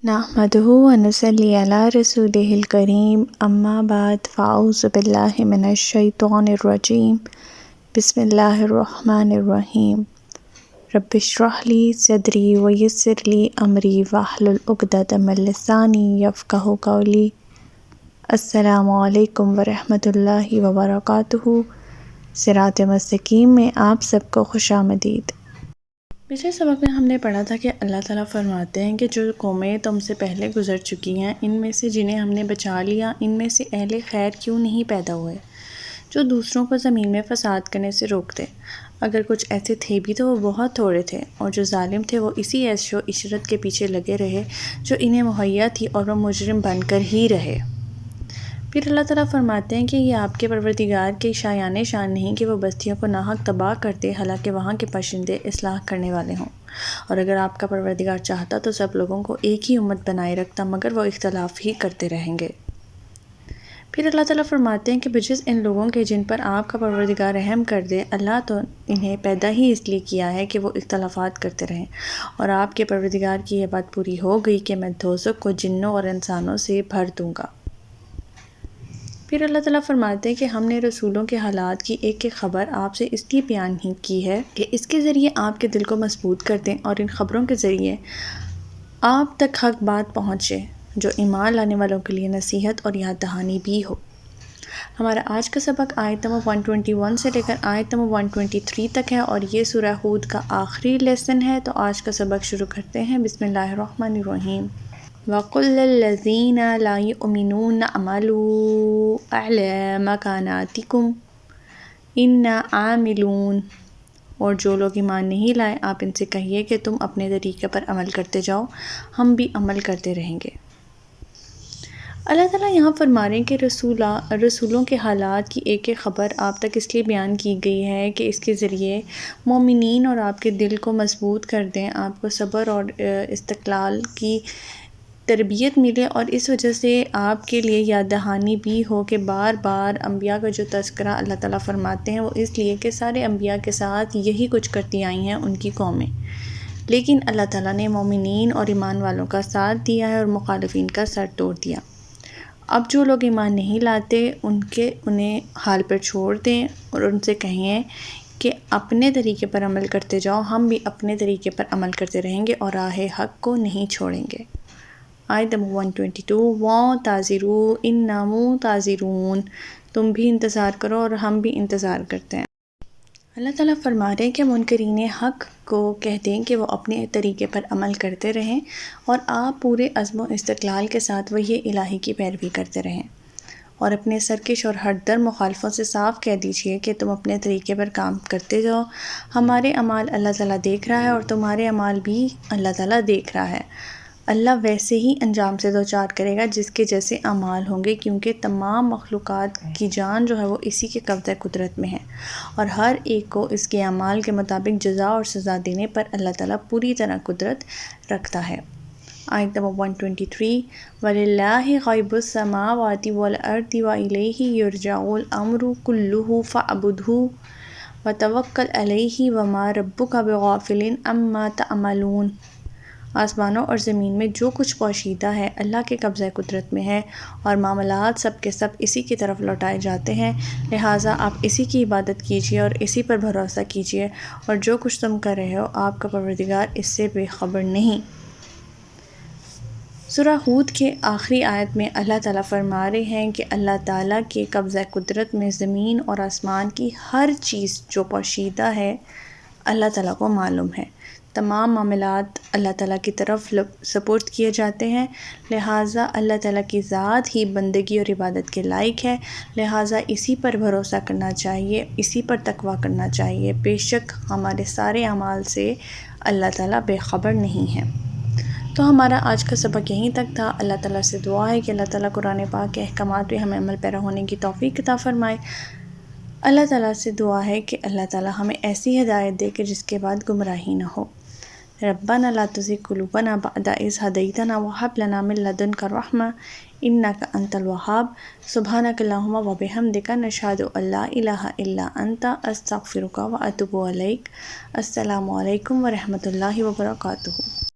نحمده ونصلي على رسوله الكريم اما بعد فاعوذ بالله من الشیطان الرجیم بسم اللہ الرحمن الرحیم رب اشرح لی صدری ویسر لی امری واحلل عقدۃ من لسانی یفقہوا قولی۔ السلام علیکم ورحمۃ اللہ وبرکاتہ۔ صراط مستقیم میں آپ سب کو خوش آمدید۔ پچھلے سبق میں ہم نے پڑھا تھا کہ اللہ تعالیٰ فرماتے ہیں کہ جو قومیں تم سے پہلے گزر چکی ہیں ان میں سے جنہیں ہم نے بچا لیا ان میں سے اہل خیر کیوں نہیں پیدا ہوئے جو دوسروں کو زمین میں فساد کرنے سے روکتے۔ اگر کچھ ایسے تھے بھی تو وہ بہت تھوڑے تھے، اور جو ظالم تھے وہ اسی عیش و عشرت کے پیچھے لگے رہے جو انہیں مہیا تھی اور وہ مجرم بن کر ہی رہے۔ پھر اللہ تعالیٰ فرماتے ہیں کہ یہ آپ کے پروردگار کی شایان شان نہیں کہ وہ بستیوں کو ناحق تباہ کرتے حالانکہ وہاں کے باشندے اصلاح کرنے والے ہوں، اور اگر آپ کا پروردگار چاہتا تو سب لوگوں کو ایک ہی امت بنائے رکھتا مگر وہ اختلاف ہی کرتے رہیں گے۔ پھر اللہ تعالیٰ فرماتے ہیں کہ بجز ان لوگوں کے جن پر آپ کا پروردگار رحم کر دے، اللہ تو انہیں پیدا ہی اس لیے کیا ہے کہ وہ اختلافات کرتے رہیں، اور آپ کے پروردگار کی یہ بات پوری ہو گئی کہ میں دوزخ کو جنوں اور انسانوں سے بھر دوں گا۔ پھر اللہ تعالیٰ فرماتے ہیں کہ ہم نے رسولوں کے حالات کی ایک ایک خبر آپ سے اس لیے بیان ہی کی ہے کہ اس کے ذریعے آپ کے دل کو مضبوط کر دیں اور ان خبروں کے ذریعے آپ تک حق بات پہنچے جو ایمان لانے والوں کے لیے نصیحت اور یاد دہانی بھی ہو۔ ہمارا آج کا سبق آیت نمبر 121 سے لے کر آیت نمبر 123 تک ہے اور یہ سورہ ہود کا آخری لیسن ہے۔ تو آج کا سبق شروع کرتے ہیں۔ بسم اللہ الرحمن الرحیم۔ وَقُلْ لِلَّذِينَ لَا يُؤْمِنُونَ اعْمَلُوا عَلَىٰ مَكَانَتِكُمْ إِنَّا عَامِلُونَ، اور جو لوگ ایمان نہیں لائے آپ ان سے کہیے کہ تم اپنے طریقے پر عمل کرتے جاؤ، ہم بھی عمل کرتے رہیں گے۔ اللہ تعالیٰ یہاں فرما رہے ہیں کہ رسولوں کے حالات کی ایک ایک خبر آپ تک اس لیے بیان کی گئی ہے کہ اس کے ذریعے مومنین اور آپ کے دل کو مضبوط کر دیں، آپ کو صبر اور استقلال کی تربیت ملے، اور اس وجہ سے آپ کے لیے یاد دہانی بھی ہو کہ بار بار انبیاء کا جو تذکرہ اللہ تعالیٰ فرماتے ہیں وہ اس لیے کہ سارے انبیاء کے ساتھ یہی کچھ کرتی آئی ہیں ان کی قومیں، لیکن اللہ تعالیٰ نے مومنین اور ایمان والوں کا ساتھ دیا ہے اور مخالفین کا سر توڑ دیا۔ اب جو لوگ ایمان نہیں لاتے انہیں حال پر چھوڑ دیں اور ان سے کہیں کہ اپنے طریقے پر عمل کرتے جاؤ، ہم بھی اپنے طریقے پر عمل کرتے رہیں گے اور راہ حق کو نہیں چھوڑیں گے۔ آیت نمبر 122۔ وَانتَظِرُوا إِنَّا مُنتَظِرُونَ، تم بھی انتظار کرو اور ہم بھی انتظار کرتے ہیں۔ اللہ تعالیٰ فرما رہے ہیں کہ منکرین حق کو کہہ دیں کہ وہ اپنے طریقے پر عمل کرتے رہیں اور آپ پورے عزم و استقلال کے ساتھ وحی الہی کی پیروی کرتے رہیں، اور اپنے سرکش اور ہٹ در مخالفوں سے صاف کہہ دیجئے کہ تم اپنے طریقے پر کام کرتے جاؤ، ہمارے اعمال اللہ تعالیٰ دیکھ رہا ہے اور تمہارے اعمال بھی اللہ تعالیٰ دیکھ رہا ہے۔ اللہ ویسے ہی انجام سے دوچار کرے گا جس کے جیسے اعمال ہوں گے، کیونکہ تمام مخلوقات کی جان جو ہے وہ اسی کے قبضہ قدرت میں ہے، اور ہر ایک کو اس کے اعمال کے مطابق جزا اور سزا دینے پر اللہ تعالیٰ پوری طرح قدرت رکھتا ہے۔ آیت نمبر 123۔ وَلِلَّهِ غَيْبُ السَّمَاوَاتِ وَالْأَرْضِ وَإِلَيْهِ يُرْجَعُ الْأَمْرُ كُلُّهُ فَاعْبُدْهُ وَتَوَكَّلْ عَلَيْهِ وَمَا رَبُّكَ بِغَافِلٍ عَمَّا تَعْمَلُونَ۔ آسمانوں اور زمین میں جو کچھ پوشیدہ ہے اللہ کے قبضہ قدرت میں ہے، اور معاملات سب کے سب اسی کی طرف لوٹائے جاتے ہیں، لہٰذا آپ اسی کی عبادت کیجیے اور اسی پر بھروسہ کیجیے، اور جو کچھ تم کر رہے ہو آپ کا پروردگار اس سے بے خبر نہیں۔ سورہ ہود کے آخری آیت میں اللہ تعالیٰ فرما رہے ہیں کہ اللہ تعالیٰ کے قبضہ قدرت میں زمین اور آسمان کی ہر چیز جو پوشیدہ ہے اللہ تعالیٰ کو معلوم ہے، تمام معاملات اللہ تعالیٰ کی طرف سپرد کیے جاتے ہیں، لہٰذا اللہ تعالیٰ کی ذات ہی بندگی اور عبادت کے لائق ہے، لہٰذا اسی پر بھروسہ کرنا چاہیے، اسی پر تقویٰ کرنا چاہیے۔ بے شک ہمارے سارے اعمال سے اللہ تعالیٰ بے خبر نہیں ہے۔ تو ہمارا آج کا سبق یہیں تک تھا۔ اللہ تعالیٰ سے دعا ہے کہ اللہ تعالیٰ قرآن پاک کے احکامات پہ ہمیں عمل پیرا ہونے کی توفیق عطا فرمائے۔ اللہ تعالیٰ سے دعا ہے کہ اللہ تعالیٰ ہمیں ایسی ہدایت دے کہ جس کے بعد گمراہی نہ ہو۔ ربنا لا تزغ قلوبنا بعد إذ هديتنا وهب لنا من لدنك رحمة إنك أنت الوهاب سبحانك اللهم وبحمدك نشهد أن لا إله إلا أنت أستغفرك وأتوب إليك۔ السلام علیکم ورحمۃ اللہ وبرکاتہ۔